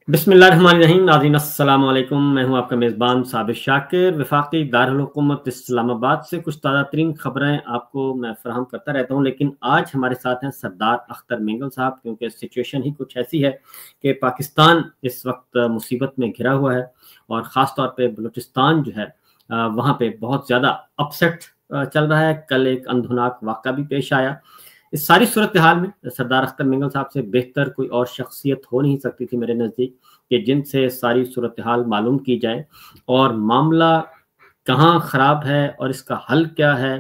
بسم اللہ الرحمن الرحیم. ناظرین السلام علیکم. میں ہوں آپ کا میزبان صابر شاکر. وفاقی دارالحکومت اسلام آباد سے کچھ تازہ ترین خبریں آپ کو میں فراہم کرتا رہتا ہوں، لیکن آج ہمارے ساتھ ہیں سردار اختر مینگل صاحب، کیونکہ سچویشن ہی کچھ ایسی ہے کہ پاکستان اس وقت مصیبت میں گھرا ہوا ہے، اور خاص طور پہ بلوچستان جو ہے وہاں پہ بہت زیادہ اپسیٹ چل رہا ہے. کل ایک اندھوناک واقعہ بھی پیش آیا. اس ساری صورتحال میں سردار اختر مینگل صاحب سے بہتر کوئی اور شخصیت ہو نہیں سکتی تھی میرے نزدیک، کہ جن سے ساری صورتحال معلوم کی جائے اور معاملہ کہاں خراب ہے اور اس کا حل کیا ہے،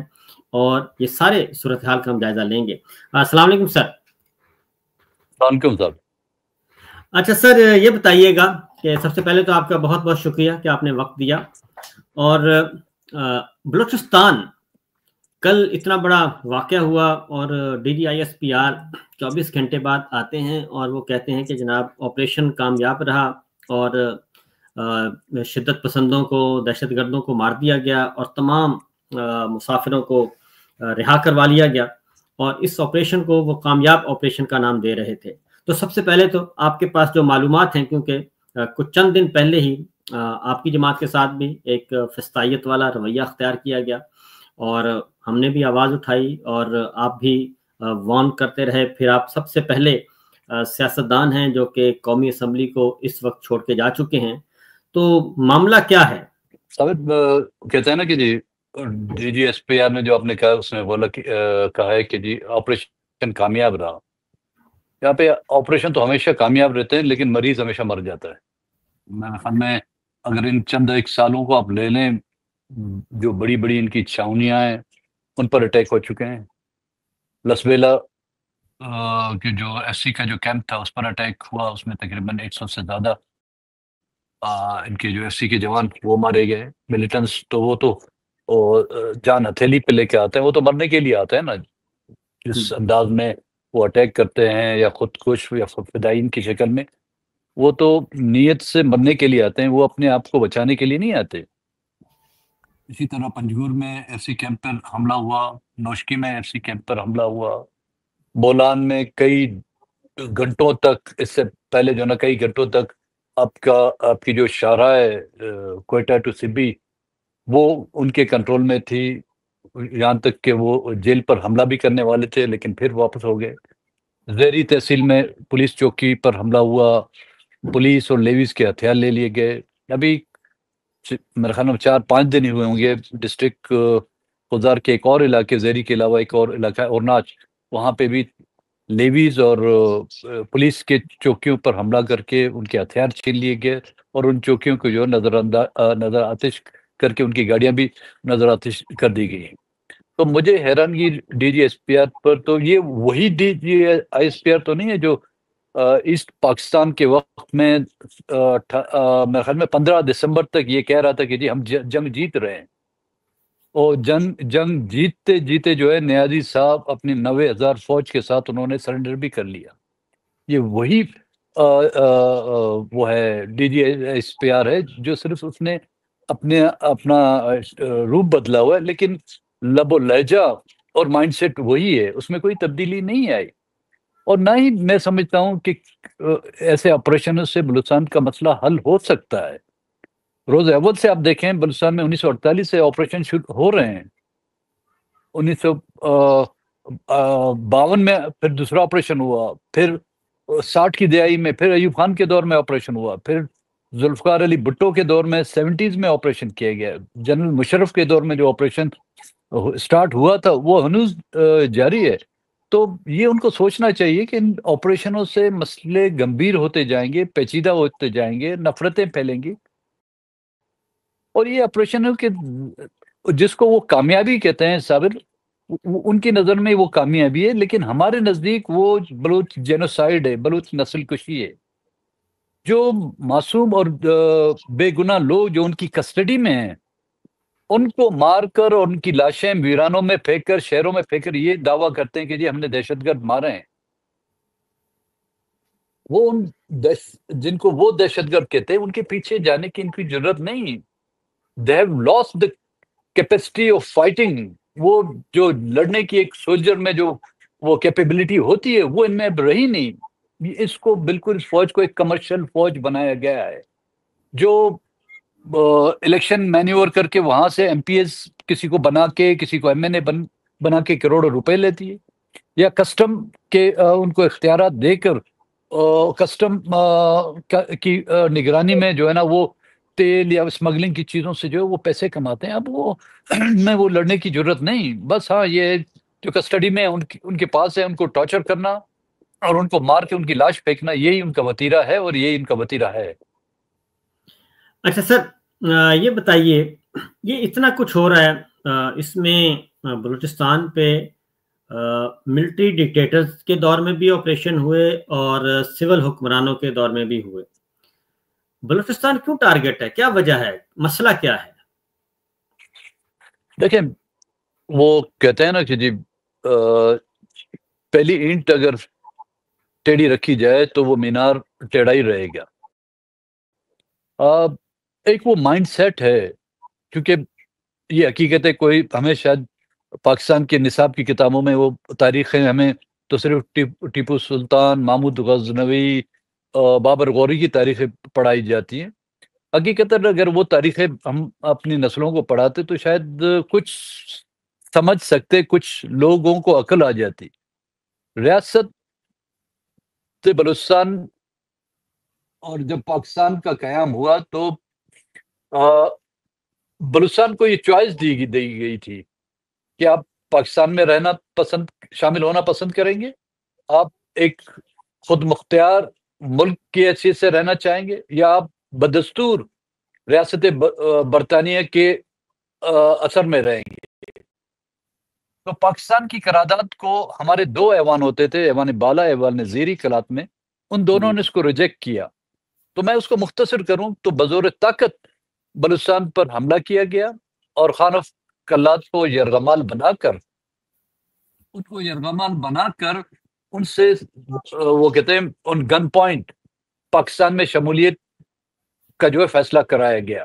اور یہ سارے صورتحال کا ہم جائزہ لیں گے. السلام علیکم سر. وعلیکم صاحب. اچھا سر، یہ بتائیے گا کہ سب سے پہلے تو آپ کا بہت بہت شکریہ کہ آپ نے وقت دیا. اور بلوچستان کل اتنا بڑا واقعہ ہوا، اور D G I S P R 24 گھنٹے بعد آتے ہیں اور وہ کہتے ہیں کہ جناب آپریشن کامیاب رہا، اور شدت پسندوں کو، دہشت گردوں کو مار دیا گیا، اور تمام مسافروں کو رہا کروا لیا گیا، اور اس آپریشن کو وہ کامیاب آپریشن کا نام دے رہے تھے. تو سب سے پہلے تو آپ کے پاس جو معلومات ہیں، کیونکہ کچھ چند دن پہلے ہی آپ کی جماعت کے ساتھ بھی ایک فسطائیت والا رویہ اختیار کیا گیا، اور ہم نے بھی آواز اٹھائی، اور آپ بھی وارن کرتے رہے. پھر آپ سب سے پہلے سیاستدان ہیں جو کہ قومی اسمبلی کو اس وقت چھوڑ کے جا چکے ہیں. تو معاملہ کیا ہے؟ صاحب کہتے ہیں نا کہ جی D G S P R نے جو آپ نے کہا اس میں بولا کہا ہے کہ جی آپریشن کامیاب رہا. یہاں پہ آپریشن تو ہمیشہ کامیاب رہتے ہیں، لیکن مریض ہمیشہ مر جاتا ہے. میرے خیال میں اگر ان چند ایک سالوں کو آپ لے لیں، جو بڑی بڑی ان کی چھاونیاں ہیں ان پر اٹیک ہو چکے ہیں. لسبیلا کہ جو ایس سی کا جو کیمپ تھا اس پر اٹیک ہوا، اس میں تقریباً 100 سے زیادہ ان کے جو ایف سی کے جوان وہ مارے گئے. ملیٹنٹس تو وہ تو جان ہتھیلی پہ لے کے آتے ہیں، وہ تو مرنے کے لیے آتے ہیں نا. جس انداز میں وہ اٹیک کرتے ہیں، یا خودکش یا خود فدائین کی شکل میں، وہ تو نیت سے مرنے کے لیے آتے ہیں، وہ اپنے آپ کو بچانے کے لیے نہیں آتے. اسی طرح پنجگور میں ایف سی کیمپ پر حملہ ہوا، نوشکی میں ایف سی کیمپ پر حملہ ہوا، بولان میں کئی گھنٹوں تک، اس سے پہلے جو نا کئی گھنٹوں تک آپ کی جو شاہراہ ہے کوئٹہ ٹو سبی، وہ ان کے کنٹرول میں تھی، یہاں تک کہ وہ جیل پر حملہ بھی کرنے والے تھے لیکن پھر واپس ہو گئے. زیری تحصیل میں پولیس چوکی پر حملہ ہوا، پولیس اور لیویز کے ہتھیار لے لیے گئے. ابھی میرے خیال میں 4-5 دن ہی ہوئے ہوں گے. ڈسٹرکٹ خزار کے ایک اور علاقے، زیری کے علاوہ ایک اور علاقہ ہے اورناچ، وہاں پہ بھی لیویز اور پولیس کے چوکیوں پر حملہ کر کے ان کے ہتھیار چھین لیے گئے، اور ان چوکیوں کو جو نظر آتش کر کے ان کی گاڑیاں بھی نظر آتش کر دی گئی. تو مجھے حیرانگی D G S P R پر، تو یہ وہی D G S P R تو نہیں ہے جو ایسٹ پاکستان کے وقت میں میرے خیال میں 15 دسمبر تک یہ کہہ رہا تھا کہ جی ہم جنگ جیت رہے ہیں. اور جنگ جیتتے جیتے جو ہے نیازی صاحب اپنی 90,000 فوج کے ساتھ انہوں نے سرنڈر بھی کر لیا. یہ وہی وہ ہے D G S P R ہے جو صرف اس نے اپنا روپ بدلا ہوا ہے، لیکن لب و لہجہ اور مائنڈ سیٹ وہی ہے، اس میں کوئی تبدیلی نہیں آئی. اور نہ ہی میں سمجھتا ہوں کہ ایسے آپریشنوں سے بلوچستان کا مسئلہ حل ہو سکتا ہے. روز اول سے آپ دیکھیں بلوچستان میں 1948 سے آپریشن شروع ہو رہے ہیں. 1952 میں پھر دوسرا آپریشن ہوا، پھر 60 کی دہائی میں پھر ایوب خان کے دور میں آپریشن ہوا، پھر ذوالفقار علی بھٹو کے دور میں 70s میں آپریشن کیا گیا، جنرل مشرف کے دور میں جو آپریشن سٹارٹ ہوا تھا وہ ہنوز جاری ہے. تو یہ ان کو سوچنا چاہیے کہ ان آپریشنوں سے مسئلے گمبھیر ہوتے جائیں گے، پیچیدہ ہوتے جائیں گے، نفرتیں پھیلیں گی. اور یہ آپریشن کے جس کو وہ کامیابی کہتے ہیں صابر، ان کی نظر میں وہ کامیابی ہے، لیکن ہمارے نزدیک وہ بلوچ جینوسائیڈ ہے، بلوچ نسل کشی ہے. جو معصوم اور بے گناہ لوگ جو ان کی کسٹڈی میں ہیں، ان کو مار کر اور ان کی لاشیں ویرانوں میں پھینک کر، شہروں میں پھینک کر یہ دعویٰ کرتے ہیں کہ جی ہم نے دہشت گرد مارے ہیں. وہ جن کو وہ دہشت گرد کہتے ہیں ان کے پیچھے جانے کی ان کی ضرورت نہیں. They have lost the capacity of fighting. وہ جو لڑنے کی ایک سولجر میں جو وہ کیپیبلٹی ہوتی ہے وہ ان میں اب رہی نہیں. اس کو بالکل اس فوج کو ایک کمرشل فوج بنایا گیا ہے جو الیکشن مینیور کر کے وہاں سے ایم پی ایس کسی کو بنا کے کسی کو ایم این اے بنا کے کروڑوں روپے لیتی ہے، یا کسٹم کے ان کو اختیارات دے کر کسٹم کی نگرانی میں جو ہے نا وہ تیل یا اسمگلنگ کی چیزوں سے جو ہے وہ پیسے کماتے ہیں۔ اب وہ میں وہ لڑنے کی ضرورت نہیں، بس ہاں یہ جو کسٹڈی میں ان کے پاس ہے ان کو ٹارچر کرنا اور ان کو مار کے ان کی لاش پھینکنا، یہی ان کا وتیرہ ہے اور یہی ان کا وتیرہ ہے۔ اچھا سر، یہ بتائیے، یہ اتنا کچھ ہو رہا ہے، اس میں بلوچستان پہ ملٹری ڈکٹیٹرز کے دور میں بھی آپریشن ہوئے اور سول حکمرانوں کے دور میں بھی ہوئے۔ بلوچستان کیوں ٹارگٹ ہے؟ کیا وجہ ہے؟ مسئلہ کیا ہے؟ دیکھیں، وہ کہتے ہیں نا کہ جی پہلی اینٹ اگر ٹیڑھی رکھی جائے تو وہ مینار ٹیڑھا ہی رہے گا۔ ایک وہ مائنڈ سیٹ ہے، کیونکہ یہ حقیقت ہے، کوئی ہمیں شاید پاکستان کے نصاب کی کتابوں میں وہ تاریخیں ہمیں تو صرف ٹیپو سلطان، محمود غزنوی، بابر غوری کی تاریخیں پڑھائی جاتی ہیں۔ حقیقت اگر وہ تاریخیں ہم اپنی نسلوں کو پڑھاتے تو شاید کچھ سمجھ سکتے، کچھ لوگوں کو عقل آ جاتی۔ ریاست بلوچستان اور جب پاکستان کا قیام ہوا تو بلوچستان کو یہ چوائس دی گئی تھی کہ آپ پاکستان میں رہنا شامل ہونا پسند کریں گے، آپ ایک خود مختار ملک کی حیثیت سے رہنا چاہیں گے، یا آپ بدستور ریاست برطانیہ کے اثر میں رہیں گے۔ تو پاکستان کی قرارداد کو ہمارے دو ایوان ہوتے تھے، ایوان بالا، ایوان زیری کلات میں، ان دونوں نے اس کو ریجیکٹ کیا۔ تو میں اس کو مختصر کروں تو بزور طاقت بلوچستان پر حملہ کیا گیا اور خان آف کلات کو یرغمال بنا کر ان سے وہ کہتے ہیں ان گن پوائنٹ پاکستان میں شمولیت کا جو ہے فیصلہ کرایا گیا۔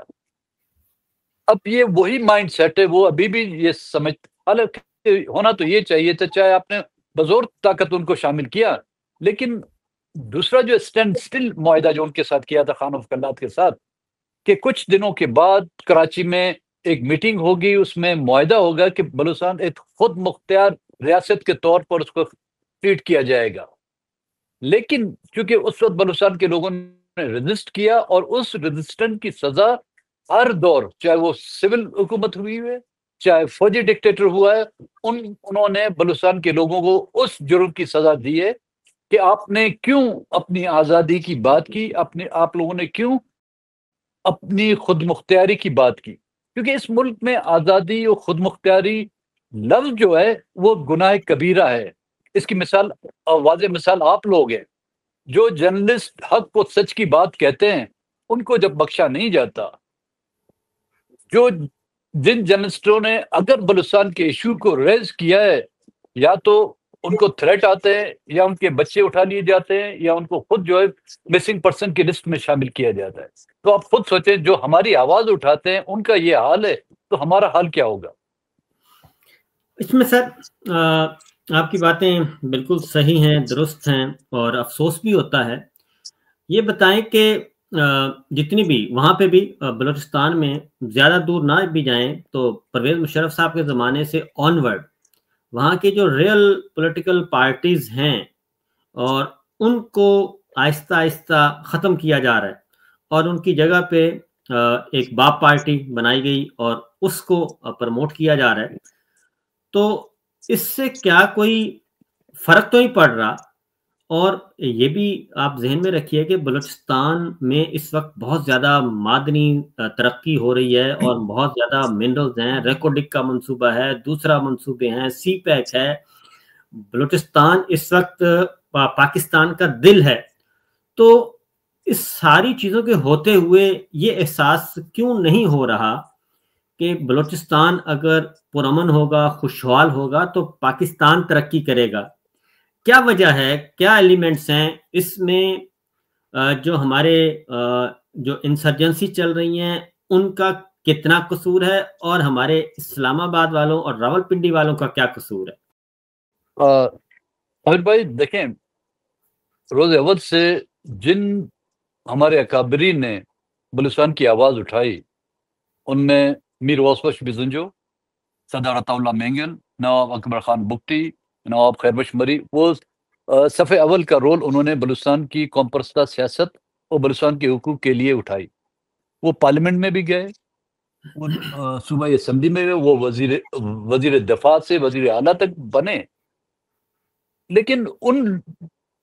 اب یہ وہی مائنڈ سیٹ ہے، وہ ابھی بھی یہ سمجھ، حالانکہ ہونا تو یہ چاہیے تھا، چاہے آپ نے بزور طاقت ان کو شامل کیا، لیکن دوسرا جو اسٹینڈ سٹل معاہدہ جو ان کے ساتھ کیا تھا خان آف کلات کے ساتھ، کہ کچھ دنوں کے بعد کراچی میں ایک میٹنگ ہوگی، اس میں معاہدہ ہوگا کہ بلوچستان ایک خود مختار ریاست کے طور پر اس کو ٹریٹ کیا جائے گا۔ لیکن چونکہ اس وقت بلوچستان کے لوگوں نے ریزسٹ کیا، اور اس ریزسٹنٹ کی سزا ہر دور، چاہے وہ سول حکومت ہوئی ہے چاہے فوجی ڈکٹیٹر ہوا ہے، انہوں نے بلوچستان کے لوگوں کو اس جرم کی سزا دی ہے کہ آپ نے کیوں اپنی آزادی کی بات کی، آپ لوگوں نے کیوں اپنی خود مختاری کی بات کی، کیونکہ اس ملک میں آزادی اور خود مختاری لفظ جو ہے وہ گناہ کبیرہ ہے۔ اس کی مثال، واضح مثال آپ لوگ ہیں، جو جرنلسٹ حق و سچ کی بات کہتے ہیں ان کو جب بخشا نہیں جاتا، جن جرنلسٹوں نے اگر بلوچستان کے ایشو کو ریز کیا ہے، یا تو ان کو تھریٹ آتے ہیں، یا ان کے بچے اٹھا لیے جاتے ہیں، یا ان کو خود جو ہے مسنگ پرسن کی لسٹ میں شامل کیا جاتا ہے۔ تو آپ خود سوچیں، جو ہماری آواز اٹھاتے ہیں ان کا یہ حال ہے تو ہمارا حال کیا ہوگا؟ اس میں سر آپ کی باتیں بالکل صحیح ہیں، درست ہیں، اور افسوس بھی ہوتا ہے۔ یہ بتائیں کہ جتنی بھی وہاں پہ بھی بلوچستان میں زیادہ دور نہ بھی جائیں تو پرویز مشرف صاحب کے زمانے سے آنورڈ وہاں کی جو ریئل پولیٹیکل پارٹیز ہیں اور ان کو آہستہ آہستہ ختم کیا جا رہا ہے، اور ان کی جگہ پہ ایک باپ پارٹی بنائی گئی اور اس کو پروموٹ کیا جا رہا ہے۔ تو اس سے کیا کوئی فرق تو نہیں پڑ رہا؟ اور یہ بھی آپ ذہن میں رکھیے کہ بلوچستان میں اس وقت بہت زیادہ معدنی ترقی ہو رہی ہے اور بہت زیادہ منرلز ہیں، ریکوڈک کا منصوبہ ہے، دوسرا منصوبے ہیں، سی پیک ہے۔ بلوچستان اس وقت پاکستان کا دل ہے۔ تو اس ساری چیزوں کے ہوتے ہوئے یہ احساس کیوں نہیں ہو رہا کہ بلوچستان اگر پرامن ہوگا، خوشحال ہوگا تو پاکستان ترقی کرے گا؟ کیا وجہ ہے؟ کیا ایلیمنٹس ہیں اس میں جو ہمارے جو انسرجنسی چل رہی ہیں ان کا کتنا قصور ہے، اور ہمارے اسلام آباد والوں اور راول پنڈی والوں کا کیا قصور ہے؟ عامر بھائی دیکھیں، روز اول سے جن ہمارے اکابرین نے بلوچستان کی آواز اٹھائی ان میں میر واس بزنجو، صدر عطا اللہ مینگل، نواب اکبر خان بگٹی، نواب خیربخش مری، وہ صف اول کا رول انہوں نے بلوچستان کی قوم پرستہ سیاست اور بلوچستان کے حقوق کے لیے اٹھائی. وہ پارلیمنٹ میں بھی گئے، وہ صوبائی اسمبلی میں گئے، وہ وزیر دفاع سے وزیر اعلیٰ تک بنے. لیکن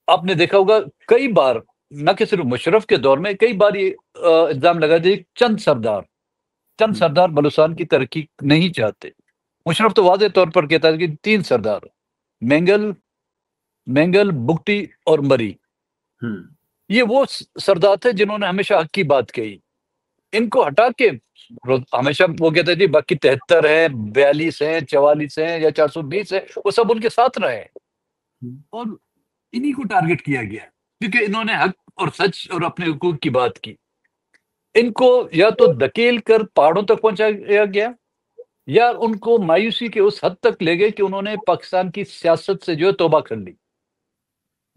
آپ نے دیکھا ہوگا کئی بار، نہ کہ صرف مشرف کے دور میں، کئی بار یہ الزام لگا دیا چند سردار بلوچستان کی ترقی نہیں چاہتے. مشرف تو واضح طور پر کہتا ہے کہ 3 سردار، مینگل، بگٹی اور مری، یہ وہ سردار تھے جنہوں نے ہمیشہ حق کی بات کہی. ان کو ہٹا کے ہمیشہ وہ کہتے تھے باقی 73 ہیں، 42 ہیں، 44 ہیں یا 420 ہیں، وہ سب ان کے ساتھ رہے اور انہی کو ٹارگٹ کیا گیا کیونکہ انہوں نے حق اور سچ اور اپنے حقوق کی بات کی. ان کو یا تو دھکیل کر پہاڑوں تک پہنچایا گیا یا ان کو مایوسی کے اس حد تک لے گئے کہ انہوں نے پاکستان کی سیاست سے جو ہے توبہ کر لی.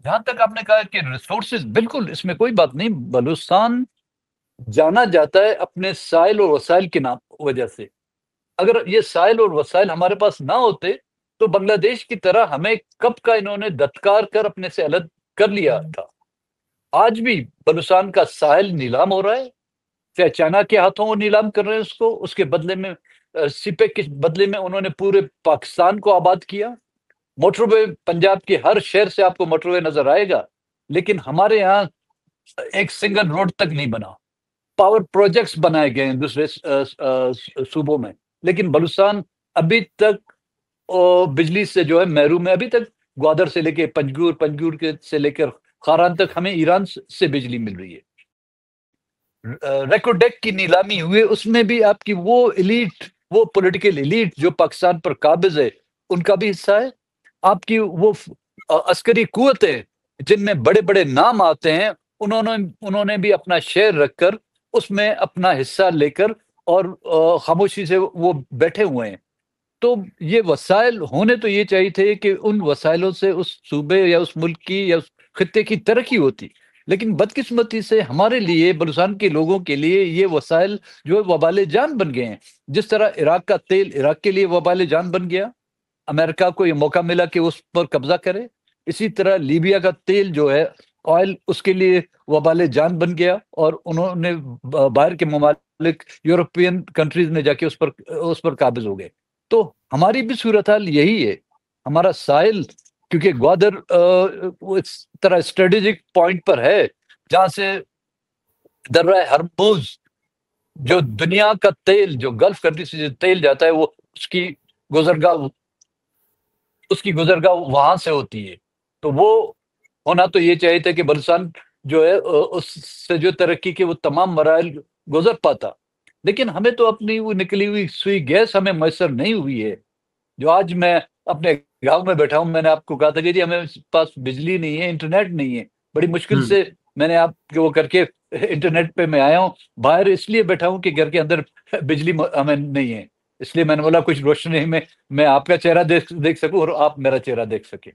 جہاں تک آپ نے کہا کہ ریسورسز، بالکل اس میں کوئی بات نہیں. بلوچستان جانا جاتا ہے اپنے سائل اور وسائل کی وجہ سے. اگر یہ سائل اور وسائل ہمارے پاس نہ ہوتے تو بنگلہ دیش کی طرح ہمیں کب کا انہوں نے دتکار کر اپنے سے الگ کر لیا تھا. آج بھی بلوچستان کا ساحل نیلام ہو رہا ہے، چاہے چائنا کے ہاتھوں وہ نیلام کر رہے ہیں اس کو، اس کے بدلے میں سپیک کے بدلے میں انہوں نے پورے پاکستان کو آباد کیا. موٹر وے پنجاب کے ہر شہر سے آپ کو موٹر وے نظر آئے گا، لیکن ہمارے یہاں ایک سنگل روڈ تک نہیں بنا. پاور پروجیکٹس بنائے گئے ہیں دوسرے صوبوں میں، لیکن بلوچستان ابھی تک بجلی سے جو ہے محروم ہے. ابھی تک گوادر سے لے کے پنجگور سے لے کر خاران تک ہمیں ایران سے بجلی مل رہی ہے. ریکوڈیک کی نیلامی ہوئی، اس میں بھی آپ کی وہ ایلیٹ، وہ پولیٹیکل ایلیٹ جو پاکستان پر قابض ہے، ان کا بھی حصہ ہے. آپ کی وہ عسکری قوتیں جن میں بڑے بڑے نام آتے ہیں، انہوں نے بھی اپنا شیئر رکھ کر اس میں اپنا حصہ لے کر اور خاموشی سے وہ بیٹھے ہوئے ہیں. تو یہ وسائل ہونے تو یہ چاہیے تھے کہ ان وسائلوں سے اس صوبے یا اس ملک کی یا اس خطے کی ترقی ہوتی، لیکن بدقسمتی سے ہمارے لیے، بلوچستان کے لوگوں کے لیے، یہ وسائل جو ہے وبال جان بن گئے ہیں. جس طرح عراق کا تیل عراق کے لیے وبال جان بن گیا، امریکہ کو یہ موقع ملا کہ اس پر قبضہ کرے، اسی طرح لیبیا کا تیل جو ہے آئل، اس کے لیے وبال جان بن گیا اور انہوں نے باہر کے ممالک، یورپین کنٹریز میں جا کے اس پر قابض ہو گئے. تو ہماری بھی صورتحال یہی ہے. ہمارا ساحل کیونکہ گوادر اس طرح اسٹریٹجک پوائنٹ پر ہے جہاں سے درہ ہرموز، جو دنیا کا تیل، جو گلف کنٹری سے جو تیل جاتا ہے، وہ اس کی گزرگاہ وہاں سے ہوتی ہے. تو وہ ہونا تو یہ چاہیے تھا کہ بلوچستان جو ہے اس سے جو ترقی کے وہ تمام مراحل گزر پاتا، لیکن ہمیں تو اپنی وہ نکلی ہوئی سوئی گیس ہمیں میسر نہیں ہوئی ہے. جو آج میں اپنے گاؤں میں بیٹھا ہوں، میں نے آپ کو کہا تھا کہ جی ہمیں پاس بجلی نہیں ہے، انٹرنیٹ نہیں ہے، بڑی مشکل سے میں نے آپ کو وہ کر کے انٹرنیٹ پہ میں آیا ہوں. باہر اس لیے بیٹھا ہوں کہ گھر کے اندر بجلی ہمیں نہیں ہے، اس لیے میں نے بولا کچھ روشنی میں آپ کا چہرہ دیکھ سکوں اور آپ میرا چہرہ دیکھ سکیں.